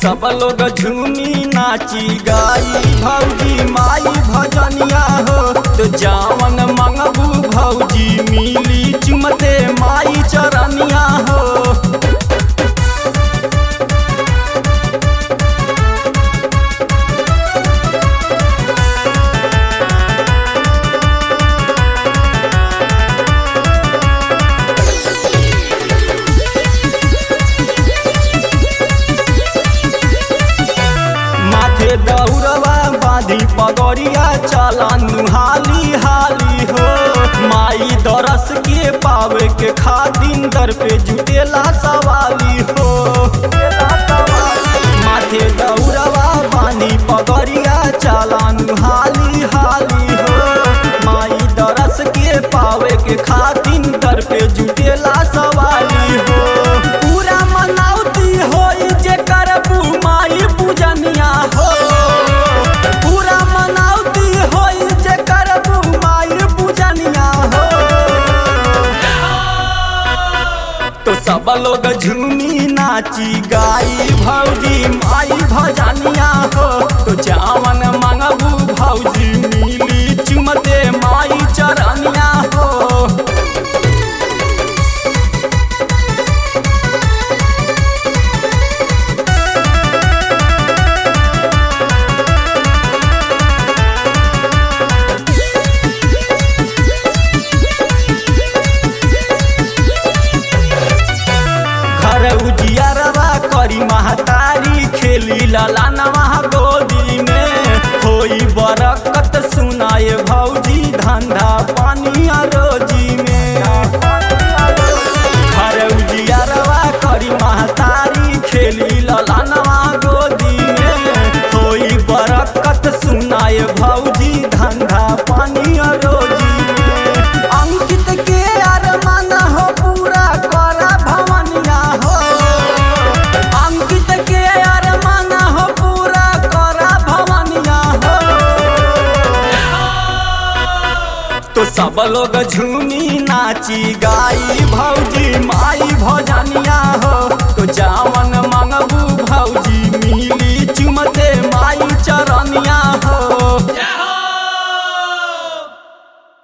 सब लोग झूमी नाची गाई भौजी माई भजनिया हो। तो जावन मंगबू भौजी मिली चुमते माई चरनिया हो। दौड़वा बांधी पगड़िया चला हाली हाली हो। माई दरस के पावे के खातिन दर पे जुटेला सवाली हो। माथे दौड़वा बांधी पगड़िया चला हाली हाली हो। माई दरस के पावे के खातिन दर पे जुटेला सवाली हो। पूरा मनावती होई जे करबू माई पूजनिया हो। पूरा मनावती होई जे करबू माई पूजनिया हो। तो सब लोग झूमी नाची गाई भौजी माई भजनिया हो। तो जावन मंगबू भौजी मिली चुमते माई चरनिया हो। उजियारवा करी महतारी खेली ललानवा गोदी में। होई बरकत सुनाए भौजी धंधा पानी रोजी में। हर उजियारवा करी महतारी खेली ललानवा गोदी में। होई बरकत सुनाए भौजी धंधा पानी रोजी में। अंकित के अरमान हो पूरा करा भवनिया हो। अंकित के अरमान हो पूरा करा भवनिया हो। तो सब लोग झूमी नाची गाई भौजी